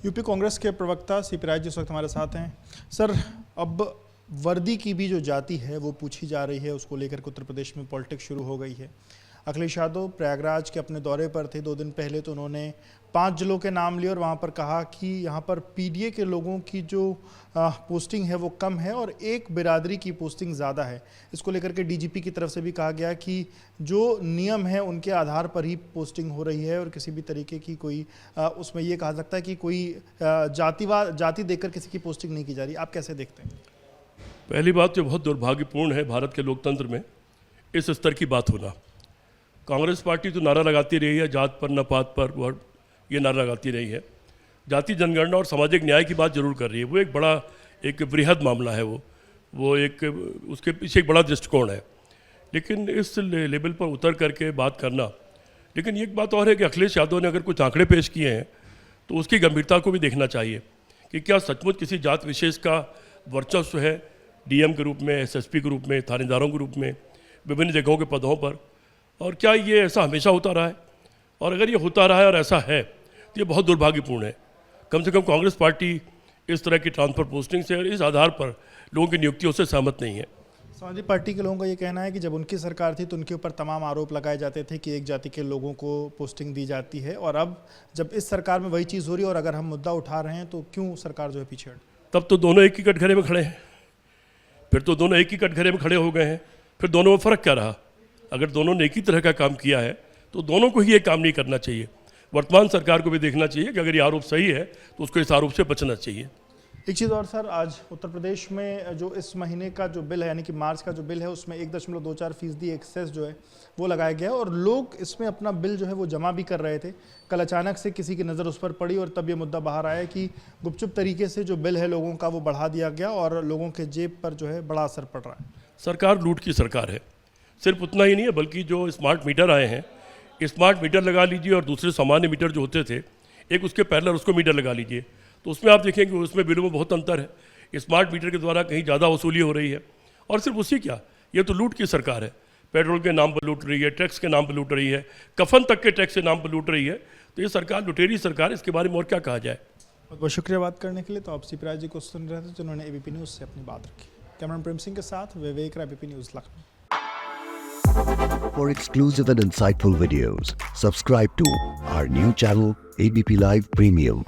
UP Congress के प्रवक्ता CP Rai ji इस वक्त हमारे साथ हैं। सर, अब वर्दी की भी जो जाति है वो पूछी जा रही है, उसको लेकर के उत्तर प्रदेश में पॉलिटिक्स शुरू हो गई है। अखिलेश यादव प्रयागराज के अपने दौरे पर थे 2 दिन पहले, तो उन्होंने 5 जिलों के नाम लिए और वहाँ पर कहा कि यहाँ पर पीडीए के लोगों की जो पोस्टिंग है वो कम है और एक बिरादरी की पोस्टिंग ज़्यादा है। इसको लेकर के डीजीपी की तरफ से भी कहा गया कि जो नियम है उनके आधार पर ही पोस्टिंग हो रही है और किसी भी तरीके की कोई उसमें ये कहा सकता है कि कोई जाति देकर किसी की पोस्टिंग नहीं की जा रही। आप कैसे देखते हैं? पहली बात तो बहुत दुर्भाग्यपूर्ण है भारत के लोकतंत्र में इस स्तर की बात होना। कांग्रेस पार्टी तो नारा लगाती रही है, जात पर न पात पर, वो ये नारा लगाती रही है। जाति जनगणना और सामाजिक न्याय की बात जरूर कर रही है, वो एक बड़ा एक बृहद मामला है, वो एक उसके पीछे एक बड़ा दृष्टिकोण है। लेकिन इस लेवल पर उतर करके बात करना, लेकिन एक बात और है कि अखिलेश यादव ने अगर कुछ आंकड़े पेश किए हैं तो उसकी गंभीरता को भी देखना चाहिए कि क्या सचमुच किसी जात विशेष का वर्चस्व है डीएम के रूप में, एसएसपी के रूप में, थानेदारों के रूप में, विभिन्न जगहों के पदों पर, और क्या ये ऐसा हमेशा होता रहा है? और अगर ये होता रहा है और ऐसा है तो ये बहुत दुर्भाग्यपूर्ण है। कम से कम कांग्रेस पार्टी इस तरह की ट्रांसफर पोस्टिंग से और इस आधार पर लोगों की नियुक्तियों से सहमत नहीं है। समाजवादी पार्टी के लोगों का ये कहना है कि जब उनकी सरकार थी तो उनके ऊपर तमाम आरोप लगाए जाते थे कि एक जाति के लोगों को पोस्टिंग दी जाती है, और अब जब इस सरकार में वही चीज़ हो रही है और अगर हम मुद्दा उठा रहे हैं तो क्यों सरकार जो है पीछे हट? तब तो दोनों एक ही कटघरे में खड़े हैं, फिर तो दोनों एक ही कटघरे में खड़े हो गए हैं, फिर दोनों में फ़र्क क्या रहा? अगर दोनों ने एक ही तरह का काम किया है तो दोनों को ही ये काम नहीं करना चाहिए। वर्तमान सरकार को भी देखना चाहिए कि अगर ये आरोप सही है तो उसको इस आरोप से बचना चाहिए। एक चीज़ और सर, आज उत्तर प्रदेश में जो इस महीने का जो बिल है यानी कि मार्च का जो बिल है उसमें 1.24% एक्सेस जो है वो लगाया गया और लोग इसमें अपना बिल जो है वो जमा भी कर रहे थे। कल अचानक से किसी की नज़र उस पर पड़ी और तब ये मुद्दा बाहर आया कि गुपचुप तरीके से जो बिल है लोगों का वो बढ़ा दिया गया और लोगों के जेब पर जो है बड़ा असर पड़ रहा है। सरकार लूट की सरकार है। सिर्फ उतना ही नहीं है, बल्कि जो स्मार्ट मीटर आए हैं, स्मार्ट मीटर लगा लीजिए और दूसरे सामान्य मीटर जो होते थे एक उसके पैरेलल उसको मीटर लगा लीजिए, तो उसमें आप देखेंगे उसमें बिलों में बहुत अंतर है। स्मार्ट मीटर के द्वारा कहीं ज़्यादा वसूली हो रही है, और सिर्फ उसी क्या, ये तो लूट की सरकार है। पेट्रोल के नाम पर लूट रही है, टैक्स के नाम पर लूट रही है, कफन तक के टैक्स के नाम पर लूट रही है। तो ये सरकार लुटेरी सरकार, इसके बारे में और क्या कहा जाए। बहुत बहुत शुक्रिया बात करने के लिए। तो आप सीपी राय जी को सुन रहे थे जिन्होंने एबीपी न्यूज़ से अपनी बात रखी। कैमरामैन प्रेम सिंह के साथ Vivek Rai, ABP news Lucknow. For exclusive and insightful videos, subscribe to our new channel ABP Live Premium.